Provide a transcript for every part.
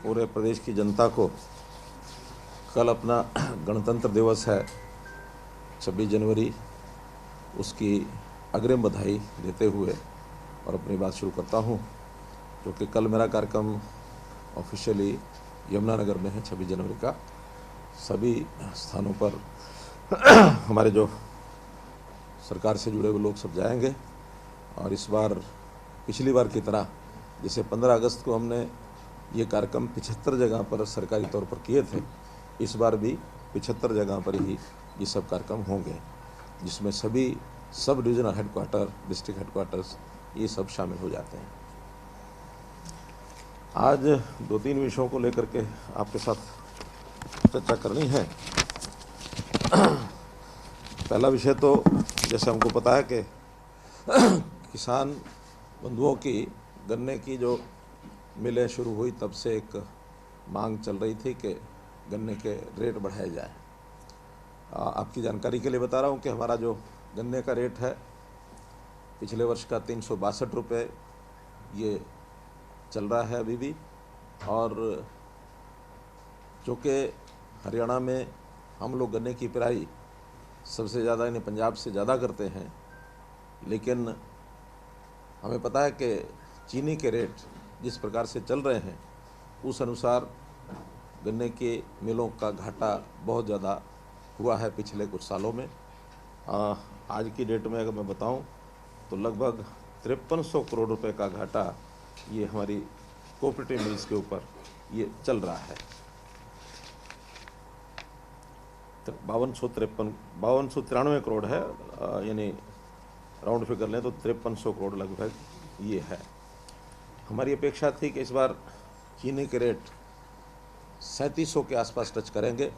पूरे प्रदेश की जनता को कल अपना गणतंत्र दिवस है 26 जनवरी, उसकी अग्रिम बधाई देते हुए और अपनी बात शुरू करता हूं, क्योंकि कल मेरा कार्यक्रम ऑफिशियली यमुनानगर में है। 26 जनवरी का सभी स्थानों पर हमारे जो सरकार से जुड़े हुए लोग सब जाएंगे और इस बार पिछली बार की तरह जैसे 15 अगस्त को हमने ये कार्यक्रम 75 जगह पर सरकारी तौर पर किए थे, इस बार भी 75 जगह पर ही ये सब कार्यक्रम होंगे, जिसमें सभी sub divisional headquarter, district headquarters ये सब शामिल हो जाते हैं। आज 2-3 विषयों को लेकर के आपके साथ चर्चा करनी है। पहला विषय तो जैसे हमको पता है कि किसान बंधुओं की गन्ने की जो मिलें शुरू हुई तब से एक मांग चल रही थी कि गन्ने के रेट बढ़ाए जाए। आपकी जानकारी के लिए बता रहा हूँ कि हमारा जो गन्ने का रेट है पिछले वर्ष का 362 रुपये ये चल रहा है अभी भी, और चूँकि हरियाणा में हम लोग गन्ने की पेराई सबसे ज़्यादा यानी पंजाब से ज़्यादा करते हैं, लेकिन हमें पता है कि चीनी के रेट जिस प्रकार से चल रहे हैं उस अनुसार गन्ने के मिलों का घाटा बहुत ज़्यादा हुआ है पिछले कुछ सालों में। आज की डेट में अगर मैं बताऊं तो लगभग 5300 करोड़ रुपए का घाटा ये हमारी कोऑपरेटिव मिल्स के ऊपर ये चल रहा है। 5293 करोड़ है, यानी राउंड फिगर लें तो 5300 करोड़ लगभग ये है। हमारी अपेक्षा थी कि इस बार चीनी के रेट 3700 के आसपास टच करेंगे,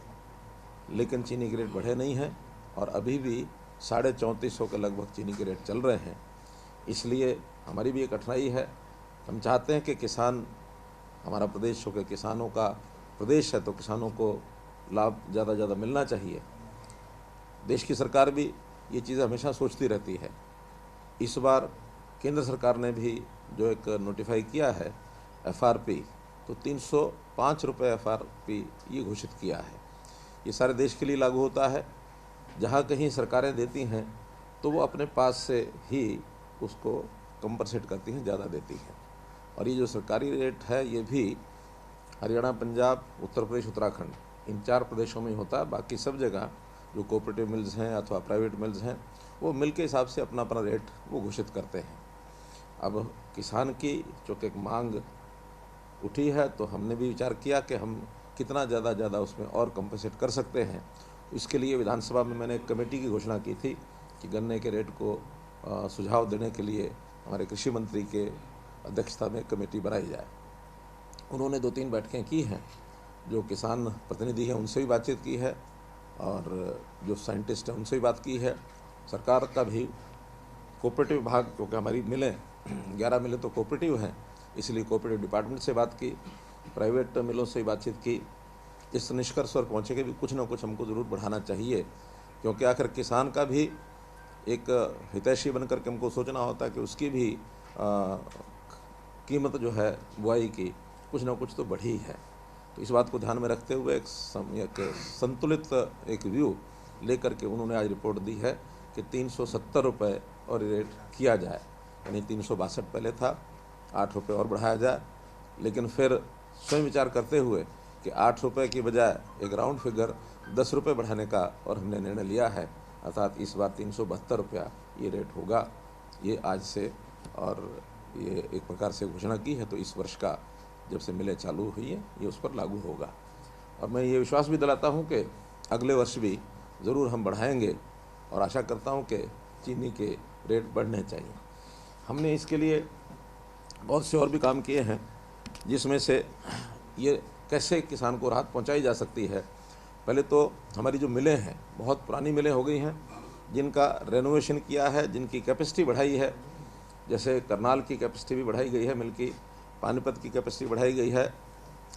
लेकिन चीनी के रेट बढ़े नहीं हैं और अभी भी 3450 के लगभग चीनी के रेट चल रहे हैं। इसलिए हमारी भी एक कठिनाई है। हम चाहते हैं कि किसान, हमारा प्रदेश हो के किसानों का प्रदेश है तो किसानों को लाभ ज़्यादा मिलना चाहिए। देश की सरकार भी ये चीज़ हमेशा सोचती रहती है। इस बार केंद्र सरकार ने भी जो एक नोटिफाई किया है FRP, तो 305 रुपये FRP ये घोषित किया है। ये सारे देश के लिए लागू होता है। जहाँ कहीं सरकारें देती हैं तो वो अपने पास से ही उसको कंपनसेट करती हैं, ज़्यादा देती हैं। और ये जो सरकारी रेट है ये भी हरियाणा, पंजाब, उत्तर प्रदेश, उत्तराखंड इन 4 प्रदेशों में ही होता है। बाकी सब जगह जो कोऑपरेटिव मिल्स हैं अथवा प्राइवेट मिल्स हैं वो मिल के हिसाब से अपना रेट वो घोषित करते हैं। अब किसान की चूँकि एक मांग उठी है तो हमने भी विचार किया कि हम कितना ज़्यादा उसमें और कंपनसेट कर सकते हैं। इसके लिए विधानसभा में मैंने एक कमेटी की घोषणा की थी कि गन्ने के रेट को सुझाव देने के लिए हमारे कृषि मंत्री के अध्यक्षता में कमेटी बनाई जाए। उन्होंने 2-3 बैठकें की हैं, जो किसान प्रतिनिधि हैं उनसे भी बातचीत की है और जो साइंटिस्ट हैं उनसे भी बात की है। सरकार का भी कोऑपरेटिव विभाग, क्योंकि हमारी मिलें 11 मिलें तो कोऑपरेटिव हैं, इसलिए कोऑपरेटिव डिपार्टमेंट से बात की, प्राइवेट मिलों से बातचीत की। इस निष्कर्ष पर पहुँचे कि भी कुछ ना कुछ हमको ज़रूर बढ़ाना चाहिए, क्योंकि आखिर किसान का भी एक हितैषी बन करके हमको सोचना होता है कि उसकी भी कीमत जो है बुआई की कुछ ना कुछ तो बढ़ी है। तो इस बात को ध्यान में रखते हुए एक संतुलित एक व्यू लेकर के उन्होंने आज रिपोर्ट दी है कि 370 रुपये और रेट किया जाए, यानी 362 पहले था, 8 रुपये और बढ़ाया जाए। लेकिन फिर स्वयं विचार करते हुए कि 8 रुपये की बजाय एक राउंड फिगर 10 रुपये बढ़ाने का और हमने निर्णय लिया है, अर्थात इस बार 372 रुपया ये रेट होगा, ये आज से, और ये एक प्रकार से घोषणा की है। तो इस वर्ष का जब से मिलें चालू हुई है ये उस पर लागू होगा। और मैं ये विश्वास भी दिलाता हूँ कि अगले वर्ष भी ज़रूर हम बढ़ाएंगे और आशा करता हूँ कि चीनी के रेट बढ़ने चाहिए। हमने इसके लिए बहुत से और भी काम किए हैं, जिसमें से ये कैसे किसान को राहत पहुँचाई जा सकती है। पहले तो हमारी जो मिलें हैं बहुत पुरानी मिलें हो गई हैं, जिनका रेनोवेशन किया है, जिनकी कैपेसिटी बढ़ाई है। जैसे करनाल की कैपेसिटी भी बढ़ाई गई है मिल की, पानीपत की कैपेसिटी बढ़ाई गई है।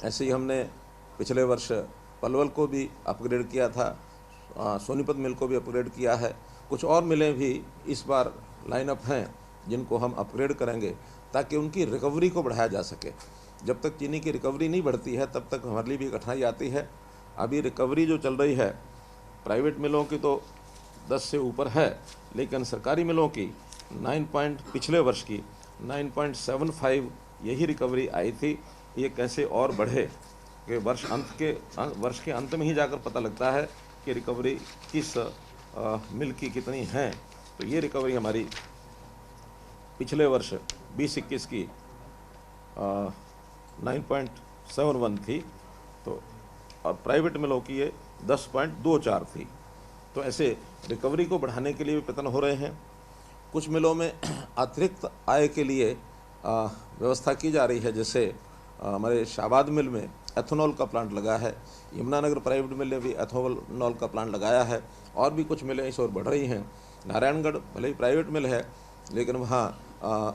ऐसे ही हमने पिछले वर्ष पलवल को भी अपग्रेड किया था, सोनीपत मिल को भी अपग्रेड किया है। कुछ और मिलें भी इस बार लाइनअप हैं जिनको हम अपग्रेड करेंगे ताकि उनकी रिकवरी को बढ़ाया जा सके। जब तक चीनी की रिकवरी नहीं बढ़ती है तब तक हमारे लिए भी कठिनाई आती है। अभी रिकवरी जो चल रही है प्राइवेट मिलों की तो 10 से ऊपर है, लेकिन सरकारी मिलों की पिछले वर्ष की 9.75 यही रिकवरी आई थी। ये कैसे और बढ़े कि वर्ष के अंत में ही जाकर पता लगता है कि रिकवरी किस मिल की कितनी है। तो ये रिकवरी हमारी पिछले वर्ष 20-21 की 9.71 थी, तो प्राइवेट मिलों की ये 10.24 थी। तो ऐसे रिकवरी को बढ़ाने के लिए भी प्रयत्न हो रहे हैं। कुछ मिलों में अतिरिक्त आय के लिए व्यवस्था की जा रही है, जैसे हमारे शाहबाद मिल में एथेनॉल का प्लांट लगा है, यमुनानगर प्राइवेट मिल ने भी एथेनॉल का प्लांट लगाया है, और भी कुछ मिलें इस ओर बढ़ रही हैं। नारायणगढ़ भले ही प्राइवेट मिल है, लेकिन वहाँ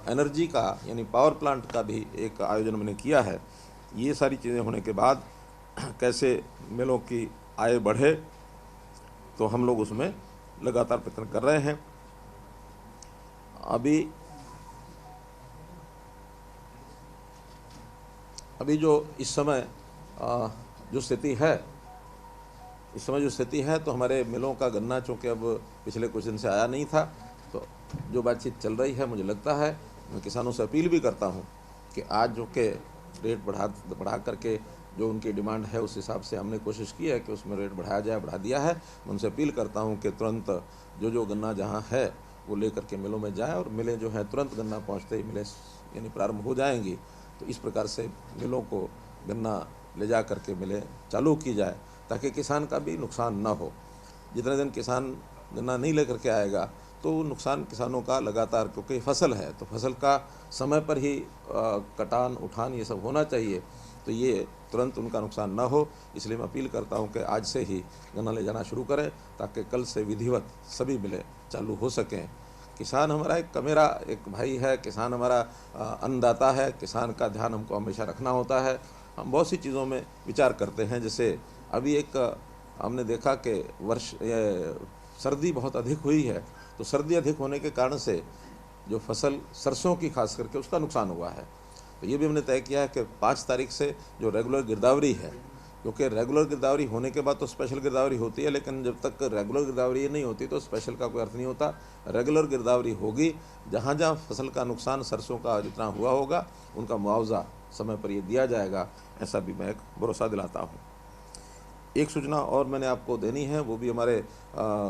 एनर्जी का यानी पावर प्लांट का भी एक आयोजन मैंने किया है। ये सारी चीज़ें होने के बाद कैसे मिलों की आय बढ़े, तो हम लोग उसमें लगातार प्रयत्न कर रहे हैं। अभी जो इस समय जो स्थिति है तो हमारे मिलों का गन्ना चूँकि अब पिछले कुछ दिन से आया नहीं था, तो जो बातचीत चल रही है, मुझे लगता है, मैं किसानों से अपील भी करता हूं कि आज जो के रेट बढ़ा करके जो उनकी डिमांड है उस हिसाब से हमने कोशिश की है कि उसमें रेट बढ़ाया जाए, बढ़ा दिया है। मैं उनसे अपील करता हूं कि तुरंत जो गन्ना जहां है वो लेकर के मिलों में जाए, और मिलें जो है तुरंत गन्ना पहुंचते ही मिलें यानी प्रारंभ हो जाएंगी। तो इस प्रकार से मिलों को गन्ना ले जा करके मिलें चालू की जाए, ताकि किसान का भी नुकसान ना हो। जितने दिन किसान गन्ना नहीं लेकर के आएगा तो नुकसान किसानों का लगातार, क्योंकि फसल है तो फसल का समय पर ही कटान उठान ये सब होना चाहिए, तो ये तुरंत उनका नुकसान ना हो। इसलिए मैं अपील करता हूं कि आज से ही गन्ना ले जाना शुरू करें, ताकि कल से विधिवत सभी मिलें चालू हो सकें। किसान हमारा मेरा एक भाई है, किसान हमारा अन्नदाता है, किसान का ध्यान हमको हमेशा रखना होता है। हम बहुत सी चीज़ों में विचार करते हैं, जैसे अभी हमने देखा कि सर्दी बहुत अधिक हुई है, तो सर्दी अधिक होने के कारण से जो फसल सरसों की खास करके उसका नुकसान हुआ है। तो ये भी हमने तय किया है कि 5 तारीख से जो रेगुलर गिरदावरी है, क्योंकि रेगुलर गिरदावरी होने के बाद तो स्पेशल गिरदावरी होती है, लेकिन जब तक रेगुलर गिरदावरी नहीं होती तो स्पेशल का कोई अर्थ नहीं होता। रेगुलर गिरदावरी होगी, जहाँ जहाँ फसल का नुकसान सरसों का जितना हुआ होगा उनका मुआवजा समय पर ये दिया जाएगा, ऐसा भी मैं एक भरोसा दिलाता हूँ। एक सूचना और मैंने आपको देनी है, वो भी हमारे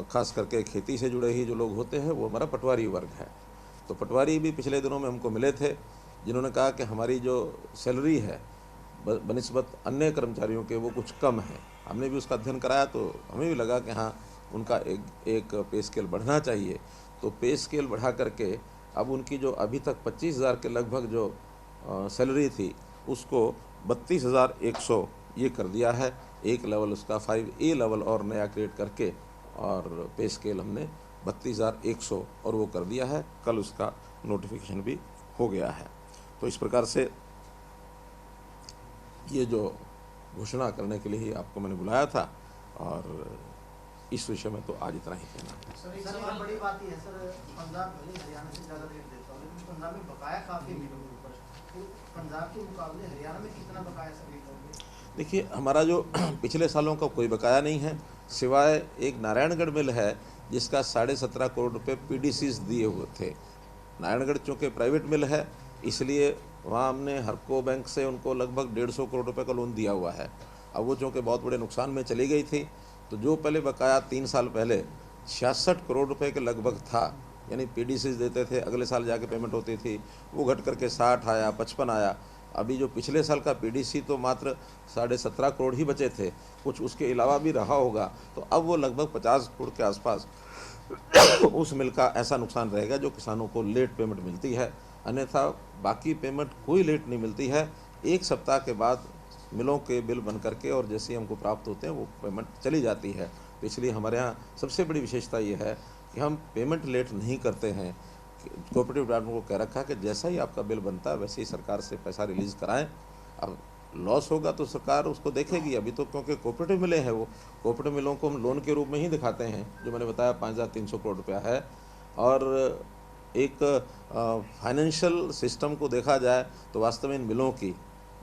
खास करके खेती से जुड़े ही जो लोग होते हैं वो हमारा पटवारी वर्ग है। तो पटवारी भी पिछले दिनों में हमको मिले थे, जिन्होंने कहा कि हमारी जो सैलरी है बनिस्बत अन्य कर्मचारियों के वो कुछ कम है। हमने भी उसका अध्ययन कराया तो हमें भी लगा कि हाँ, उनका एक पे स्केल बढ़ना चाहिए। तो पे स्केल बढ़ा करके अब उनकी जो अभी तक 25,000 के लगभग जो सैलरी थी उसको 32,100 ये कर दिया है। एक लेवल उसका 5A लेवल और नया क्रिएट करके, और पे स्केल हमने 32,100 और वो कर दिया है। कल उसका नोटिफिकेशन भी हो गया है। तो इस प्रकार से ये जो घोषणा करने के लिए ही आपको मैंने बुलाया था, और इस विषय में तो आज इतना ही कहना है। सर एक बड़ी बात है सर, पंजाब भले हरियाणा से ज़्यादा रेट देता है, लेकिन पंजाब में बकाया काफ़ी मिलों के ऊपर, तो पंजाब के मुकाबले हरियाणा में कितना बकाया सर रेट होंगे? देखिए, हमारा जो पिछले सालों का कोई बकाया नहीं है, सिवाय एक नारायणगढ़ मिल है जिसका 17.5 करोड़ रुपए PDCs दिए हुए थे। नारायणगढ़ चूँकि प्राइवेट मिल है, इसलिए वहाँ हमने हरको बैंक से उनको लगभग 150 करोड़ रुपए का लोन दिया हुआ है। अब वो चूँकि बहुत बड़े नुकसान में चली गई थी, तो जो पहले बकाया 3 साल पहले 66 करोड़ रुपए के लगभग था, यानी PDCs देते थे, अगले साल जाके पेमेंट होती थी, वो घट करके 60 आया, 55 आया। अभी जो पिछले साल का PDC तो मात्र 17.5 करोड़ ही बचे थे, कुछ उसके अलावा भी रहा होगा, तो अब वो लगभग 50 करोड़ के आसपास उस मिल का ऐसा नुकसान रहेगा जो किसानों को लेट पेमेंट मिलती है। अन्यथा बाकी पेमेंट कोई लेट नहीं मिलती है। 1 सप्ताह के बाद मिलों के बिल बन करके और जैसे ही हमको प्राप्त होते हैं वो पेमेंट चली जाती है। तो इसलिए हमारे यहाँ सबसे बड़ी विशेषता ये है कि हम पेमेंट लेट नहीं करते हैं। कोऑपरेटिव डिपार्टमेंट को कह रखा है कि जैसा ही आपका बिल बनता है वैसे ही सरकार से पैसा रिलीज़ कराएं। अब लॉस होगा तो सरकार उसको देखेगी। अभी तो क्योंकि कोऑपरेटिव मिले हैं, वो कोऑपरेटिव मिलों को हम लोन के रूप में ही दिखाते हैं, जो मैंने बताया 5,300 करोड़ रुपया है। और एक फाइनेंशियल सिस्टम को देखा जाए तो वास्तव में इन मिलों की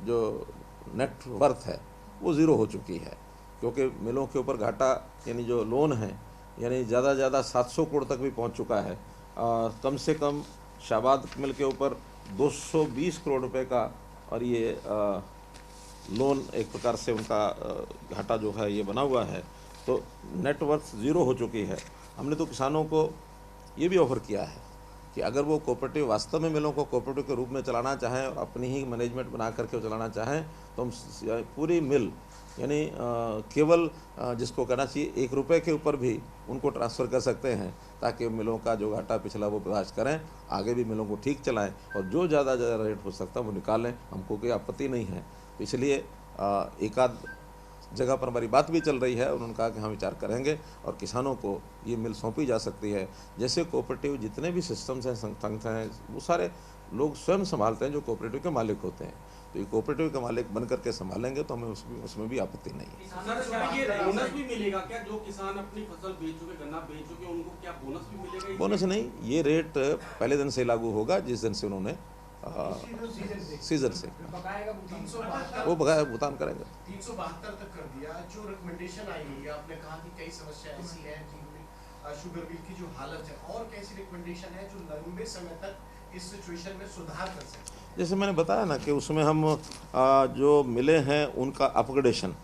जो नेट वर्थ है वो ज़ीरो हो चुकी है, क्योंकि मिलों के ऊपर घाटा यानी जो लोन है यानी ज़्यादा से ज़्यादा 700 करोड़ तक भी पहुंच चुका है। कम से कम शाबाद मिल के ऊपर 220 करोड़ रुपए का और ये लोन एक प्रकार से उनका घाटा जो है ये बना हुआ है, तो नेटवर्थ ज़ीरो हो चुकी है। हमने तो किसानों को ये भी ऑफ़र किया है कि अगर वो कोऑपरेटिव वास्तव में मिलों को कोऑपरेटिव के रूप में चलाना चाहें और अपनी ही मैनेजमेंट बना करके वो चलाना चाहें तो हम पूरी मिल यानी केवल जिसको कहना चाहिए 1 रुपये के ऊपर भी उनको ट्रांसफ़र कर सकते हैं, ताकि मिलों का जो घाटा पिछला वो बर्दाश्त करें, आगे भी मिलों को ठीक चलाएं और जो ज़्यादा रेट हो सकता है वो निकालें, हमको कोई आपत्ति नहीं है। तो इसलिए एक आध जगह पर हमारी बात भी चल रही है, उन्होंने कहा कि हम विचार करेंगे और किसानों को ये मिल सौंपी जा सकती है। जैसे कोऑपरेटिव जितने भी सिस्टम्स हैं, संगठन हैं, वो सारे लोग स्वयं संभालते हैं जो कोऑपरेटिव के मालिक होते हैं, तो ये कोऑपरेटिव के मालिक बन करके संभालेंगे तो हमें उसमें भी आपत्ति नहीं है। सर, क्या ये बोनस भी मिलेगा क्या? जो किसान अपनी फसल बेच चुके, गन्ना बेच चुके, उनको क्या बोनस भी मिलेगा? बोनस नहीं, ये रेट पहले दिन से लागू होगा जिस दिन से उन्होंने सीजन से वो बकाया भुगतान करेंगे। 372 तक कर दिया। जो रिकमेंडेशन आई हुई है, आपने कहा कि कई समस्या ऐसी है जिनमें शुगर मिल की जो हालत है, और कैसी रिकमेंडेशन है जो लंबे समय तक इस सिचुएशन में सुधार कर सकते हैं? जैसे मैंने बताया ना कि उसमें हम जो मिले हैं उनका अपग्रेडेशन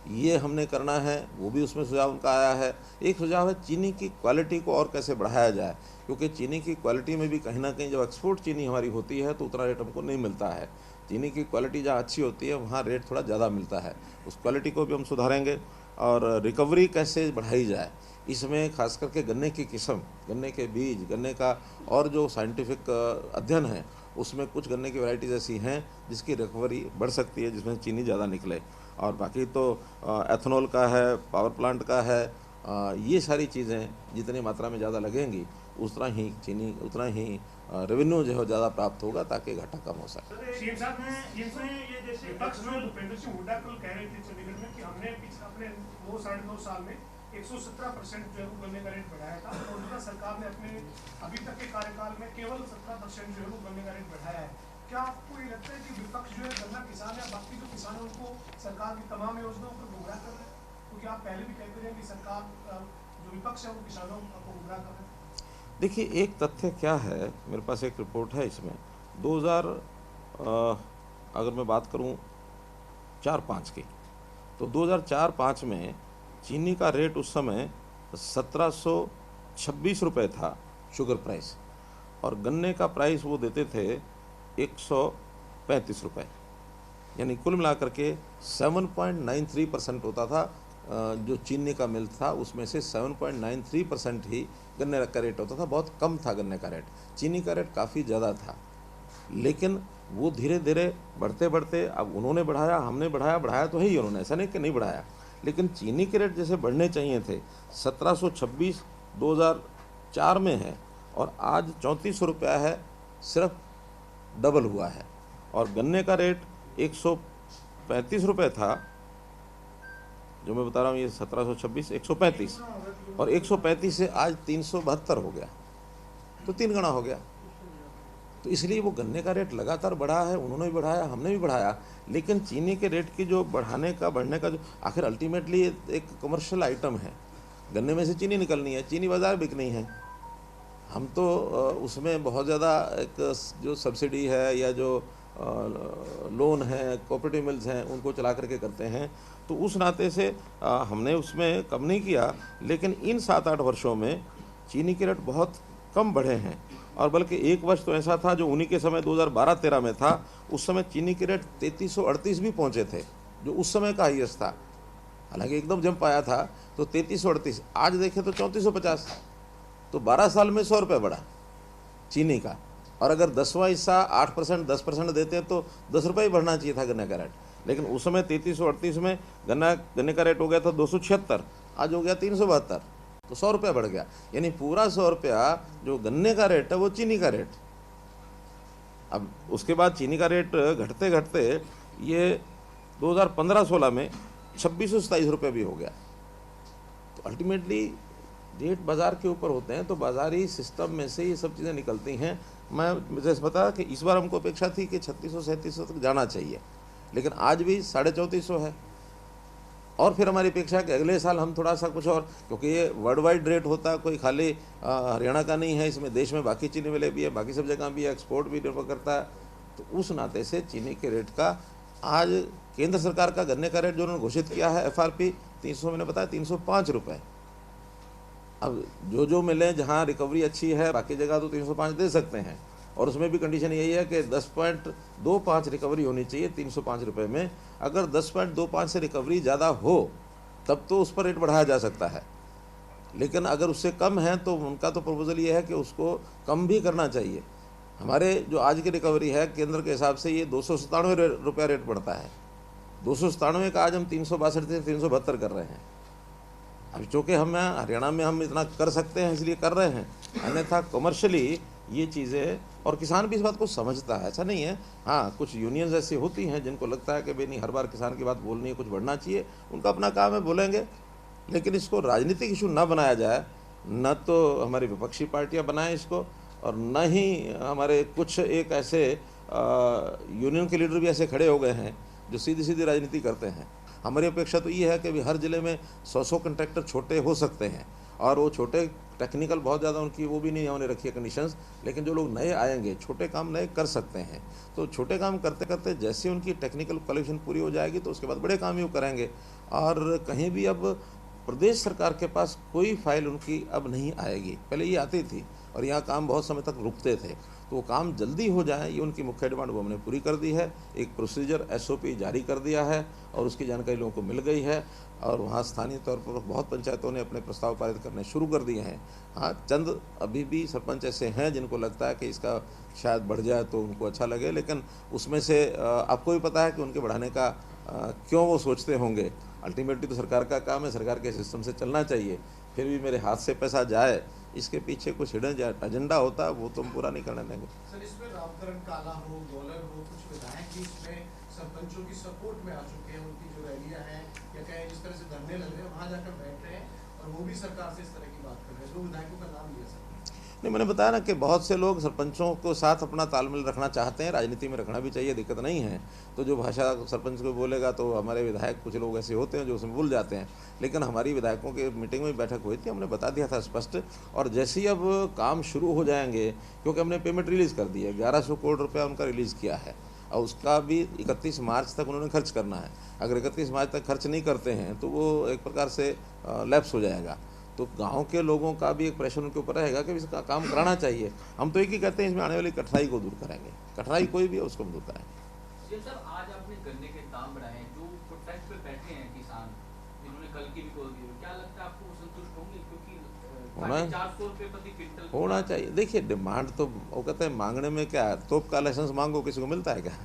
ये हमने करना है, वो भी उसमें सुझाव उनका आया है। एक सुझाव है चीनी की क्वालिटी को और कैसे बढ़ाया जाए, क्योंकि चीनी की क्वालिटी में भी कहीं ना कहीं जब एक्सपोर्ट चीनी हमारी होती है तो उतना रेट हमको नहीं मिलता है। चीनी की क्वालिटी जहाँ अच्छी होती है वहाँ रेट थोड़ा ज़्यादा मिलता है, उस क्वालिटी को भी हम सुधारेंगे। और रिकवरी कैसे बढ़ाई जाए, इसमें खास करके गन्ने की किस्म, गन्ने के बीज, गन्ने का और जो साइंटिफिक अध्ययन है उसमें कुछ गन्ने की वैरायटीज़ ऐसी हैं जिसकी रिकवरी बढ़ सकती है, जिसमें चीनी ज़्यादा निकले। और बाकी तो एथेनॉल का है, पावर प्लांट का है, ये सारी चीज़ें जितनी मात्रा में ज़्यादा लगेंगी उतना ही चीनी, उतना ही रेवेन्यू जो है ज़्यादा प्राप्त होगा ताकि घाटा कम हो सके। सीएम साहब ने ये जैसे विपक्ष में भूपेंद्र सिंह हुड्डा कल कह रहे थे चंडीगढ़ में कि हमने अपने 2-2.5 साल में 117% जो है वो गन्ने का रेट बढ़ाया था, और मौजूदा सरकार ने अपने अभी तक के कार्यकाल में केवल 17% जो है वो गन्ने का रेट बढ़ाया है। क्या आपको ये लगता है कि विपक्ष जो है गन्ना किसान या बाकी जो किसान है उनको सरकार की तमाम योजनाओं पर गुमराह कर रहे हैं? क्योंकि आप पहले भी कहते रहे कि सरकार जो विपक्ष है वो किसानों को गुमराह कर रहे हैं। देखिए, एक तथ्य क्या है, मेरे पास एक रिपोर्ट है इसमें 2000 अगर मैं बात करूं 4-5 की, तो 2004-5 में चीनी का रेट उस समय 1726 रुपये था शुगर प्राइस, और गन्ने का प्राइस वो देते थे 135 रुपये, यानी कुल मिलाकर के 7.93% होता था। जो चीनी का मिल था उसमें से 7.93% ही गन्ने का रेट होता था, बहुत कम था गन्ने का रेट। चीनी का रेट काफ़ी ज़्यादा था, लेकिन वो धीरे धीरे बढ़ते बढ़ते अब उन्होंने बढ़ाया, हमने बढ़ाया तो है ही उन्होंने, ऐसा नहीं कि नहीं बढ़ाया, लेकिन चीनी के रेट जैसे बढ़ने चाहिए थे 1726 2004 में है और आज 3400 रुपया है, सिर्फ डबल हुआ है। और गन्ने का रेट 135 रुपये था, जो मैं बता रहा हूँ, ये 1726 135, और 135 से आज 372 हो गया, तो 3 गुना हो गया। तो इसलिए वो गन्ने का रेट लगातार बढ़ा है, उन्होंने भी बढ़ाया, हमने भी बढ़ाया, लेकिन चीनी के रेट की जो बढ़ने का जो आखिर अल्टीमेटली एक कमर्शियल आइटम है, गन्ने में से चीनी निकलनी है, चीनी बाजार बिकनी है। हम तो उसमें बहुत ज़्यादा एक जो सब्सिडी है या जो लोन है, कोऑपरेटिव मिल्स हैं, उनको चला करके करते हैं, तो उस नाते से हमने उसमें कम नहीं किया, लेकिन इन 7-8 वर्षों में चीनी के रेट बहुत कम बढ़े हैं। और बल्कि एक वर्ष तो ऐसा था जो उन्हीं के समय 2012-13 में था, उस समय चीनी के रेट 3338 भी पहुँचे थे, जो उस समय का हाईएस्ट था। हालांकि एकदम जंप आया था तो 3338, आज देखें तो 3450, तो 12 साल में 100 रुपये बढ़ा चीनी का। और अगर 10वां हिस्सा 8% 10% देते तो 10 रुपये ही बढ़ना चाहिए था गन्ने का रेट, लेकिन उस समय 3338 में गन्ने का रेट हो गया था 276, आज हो गया 372, तो 100 रुपया बढ़ गया। यानी पूरा 100 रुपया जो गन्ने का रेट है वो चीनी का रेट। अब उसके बाद चीनी का रेट घटते घटते ये 2015-16 में 2627 रुपये भी हो गया। तो अल्टीमेटली रेट बाज़ार के ऊपर होते हैं, तो बाज़ारी सिस्टम में से ये सब चीज़ें निकलती हैं। मैं जैसे बता कि इस बार हमको अपेक्षा थी कि 3600-3700 तक जाना चाहिए, लेकिन आज भी 3450 है। और फिर हमारी अपेक्षा है कि अगले साल हम थोड़ा सा कुछ और, क्योंकि ये वर्ल्ड वाइड रेट होता है, कोई खाली हरियाणा का नहीं है, इसमें देश में बाकी चीनी मिले भी है, बाकी सब जगह भी है, एक्सपोर्ट भी निर्भर करता है। तो उस नाते से चीनी के रेट का आज केंद्र सरकार का गन्ने का रेट जो उन्होंने घोषित किया है FRP 300, मैंने बताया 305 रुपये। अब जो मिले जहाँ रिकवरी अच्छी है, बाकी जगह तो 305 दे सकते हैं, और उसमें भी कंडीशन यही है कि 10.25 रिकवरी होनी चाहिए 305 रुपये में। अगर 10.25 से रिकवरी ज़्यादा हो तब तो उस पर रेट बढ़ाया जा सकता है, लेकिन अगर उससे कम है तो उनका तो प्रपोजल ये है कि उसको कम भी करना चाहिए। हमारे जो आज की रिकवरी है केंद्र के हिसाब से ये 297 रुपया रेट पड़ता है। 297 का आज हम 362 से 372 कर रहे हैं। अब चूँकि हम हरियाणा में हम इतना कर सकते हैं इसलिए कर रहे हैं, अन्यथा कमर्शियली ये चीज़ें, और किसान भी इस बात को समझता है, ऐसा नहीं है। हाँ, कुछ यूनियंस ऐसी होती हैं जिनको लगता है कि भाई नहीं, हर बार किसान की बात बोलनी है, कुछ बढ़ना चाहिए, उनका अपना काम है, बोलेंगे, लेकिन इसको राजनीतिक इशू ना बनाया जाए। न तो हमारी विपक्षी पार्टियां बनाएं इसको, और न ही हमारे कुछ एक ऐसे यूनियन के लीडर भी ऐसे खड़े हो गए हैं जो सीधी सीधी राजनीति करते हैं। हमारी अपेक्षा तो ये है कि भी हर ज़िले में 100 कंट्रैक्टर छोटे हो सकते हैं, और वो छोटे टेक्निकल बहुत ज़्यादा उनकी वो भी नहीं होने रखी है कंडीशंस, लेकिन जो लोग नए आएंगे छोटे काम नए कर सकते हैं। तो छोटे काम करते करते जैसे उनकी टेक्निकल क्वालिफिकेशन पूरी हो जाएगी तो उसके बाद बड़े काम ही वो करेंगे। और कहीं भी अब प्रदेश सरकार के पास कोई फाइल उनकी अब नहीं आएगी, पहले ये आती थी और यहाँ काम बहुत समय तक रुकते थे। तो वो काम जल्दी हो जाए, ये उनकी मुख्य डिमांड वो हमने पूरी कर दी है। एक प्रोसीजर SOP जारी कर दिया है और उसकी जानकारी लोगों को मिल गई है, और वहाँ स्थानीय तौर पर बहुत पंचायतों ने अपने प्रस्ताव पारित करने शुरू कर दिए हैं। हाँ, चंद अभी भी सरपंच ऐसे हैं जिनको लगता है कि इसका शायद बढ़ जाए तो उनको अच्छा लगे, लेकिन उसमें से आपको भी पता है कि उनके बढ़ाने का क्यों वो सोचते होंगे। अल्टीमेटली तो सरकार का काम है, सरकार के सिस्टम से चलना चाहिए। फिर भी मेरे हाथ से पैसा जाए, इसके पीछे कुछ हिडन एजेंडा होता है, वो तो हम पूरा नहीं करने देंगे। सर, इसमें रामकरण काला हो, डॉलर हो, कुछ विधायक भी इसमें सरपंचों की सपोर्ट में आ चुके हैं। उनकी जो रैलियां हैं या कहें जिस तरह से धरने लग रहे हैं, वहाँ जाकर बैठ रहे हैं और वो भी सरकार से इस तरह की बात कर रहे हैं। 2 विधायकों का नाम लिया सर। नहीं, मैंने बताया ना कि बहुत से लोग सरपंचों को साथ अपना तालमेल रखना चाहते हैं, राजनीति में रखना भी चाहिए, दिक्कत नहीं है। तो जो भाषा सरपंच को बोलेगा तो हमारे विधायक कुछ लोग ऐसे होते हैं जो उसमें भूल जाते हैं, लेकिन हमारी विधायकों की मीटिंग में बैठक हुई थी, हमने बता दिया था स्पष्ट। और जैसे ही अब काम शुरू हो जाएंगे, क्योंकि हमने पेमेंट रिलीज़ कर दी है, 1100 करोड़ रुपया उनका रिलीज़ किया है, और उसका भी 31 मार्च तक उन्होंने खर्च करना है। अगर 31 मार्च तक खर्च नहीं करते हैं तो वो एक प्रकार से लैप्स हो जाएगा। तो गांव के लोगों का भी एक प्रेशर उनके ऊपर रहेगा कि इसका काम कराना चाहिए। हम तो एक ही कहते हैं, इसमें आने वाली कठिनाई को दूर करेंगे, कठिनाई कोई भी है उसको हम दूर कराएंगे। जी सर, आज आपने गन्ने के दाम बढ़ाए हैं, जो प्रोटेस्ट पे बैठे हैं किसान, इन्होंने कल की भी बोल दी, क्या लगता है आपको संतुष्ट होंगे? क्योंकि 450 रुपये प्रति क्विंटल होना चाहिए। देखिए, डिमांड तो वो कहते हैं मांगने में क्या है, तोप का लाइसेंस मांगो, किसी को मिलता है क्या?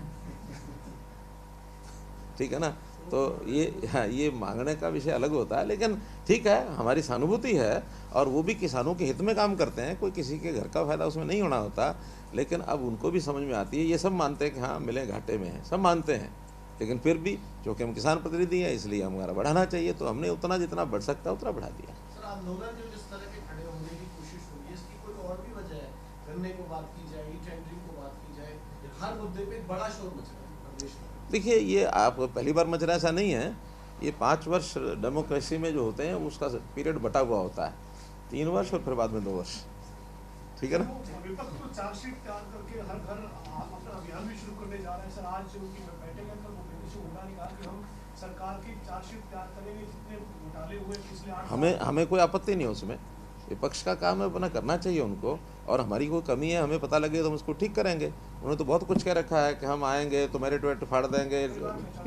ठीक है ना। तो ये मांगने का विषय अलग होता है, लेकिन ठीक है, हमारी सहानुभूति है, और वो भी किसानों के हित में काम करते हैं, कोई किसी के घर का फायदा उसमें नहीं होना होता। लेकिन अब उनको भी समझ में आती है, ये सब मानते हैं कि हाँ मिले घाटे में हैं, सब मानते हैं, लेकिन फिर भी चूँकि हम किसान प्रतिनिधि हैं इसलिए हमारा बढ़ाना चाहिए, तो हमने उतना जितना बढ़ सकता है उतना बढ़ा दिया। सर, आंदोलन जो जिस तरह के खड़े होने की कोशिश हुई है, इसकी कोई और भी वजह है? गन्ने को बात की जाए, टेंडरिंग को बात की जाए, हर मुद्दे पे बड़ा शोर मच रहा है प्रदेश में। देखिए, ये आप पहली बार मच रहा ऐसा नहीं है। ये 5 वर्ष डेमोक्रेसी में जो होते हैं उसका पीरियड बटा हुआ होता है, 3 वर्ष और फिर बाद में 2 वर्ष, ठीक है ना। विपक्ष तो चार्जशीट तैयार करके हर घर अपना अभियान भी शुरू करने जा रहे हैं। सर, आज उनकी बैठक में भूपेंद्र सिंह हुड्डा ने कहा कि हम सरकार की चार्जशीट तैयार करेंगे, जितने घोटाले हुए पिछले 8 हमें कोई आपत्ति नहीं है उसमें। विपक्ष का काम है अपना करना चाहिए उनको, और हमारी कोई कमी है हमें पता लगे तो हम उसको ठीक करेंगे। उन्होंने तो बहुत कुछ कह रखा है कि हम आएंगे तो मेरिट वेट फाड़ देंगे,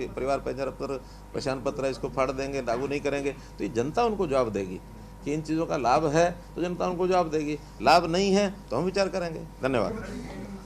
परिवार पहचान पत्र इसको फाड़ देंगे, लागू नहीं करेंगे। तो ये जनता उनको जवाब देगी कि इन चीज़ों का लाभ है तो जनता उनको जवाब देगी, लाभ नहीं है तो हम विचार करेंगे। धन्यवाद।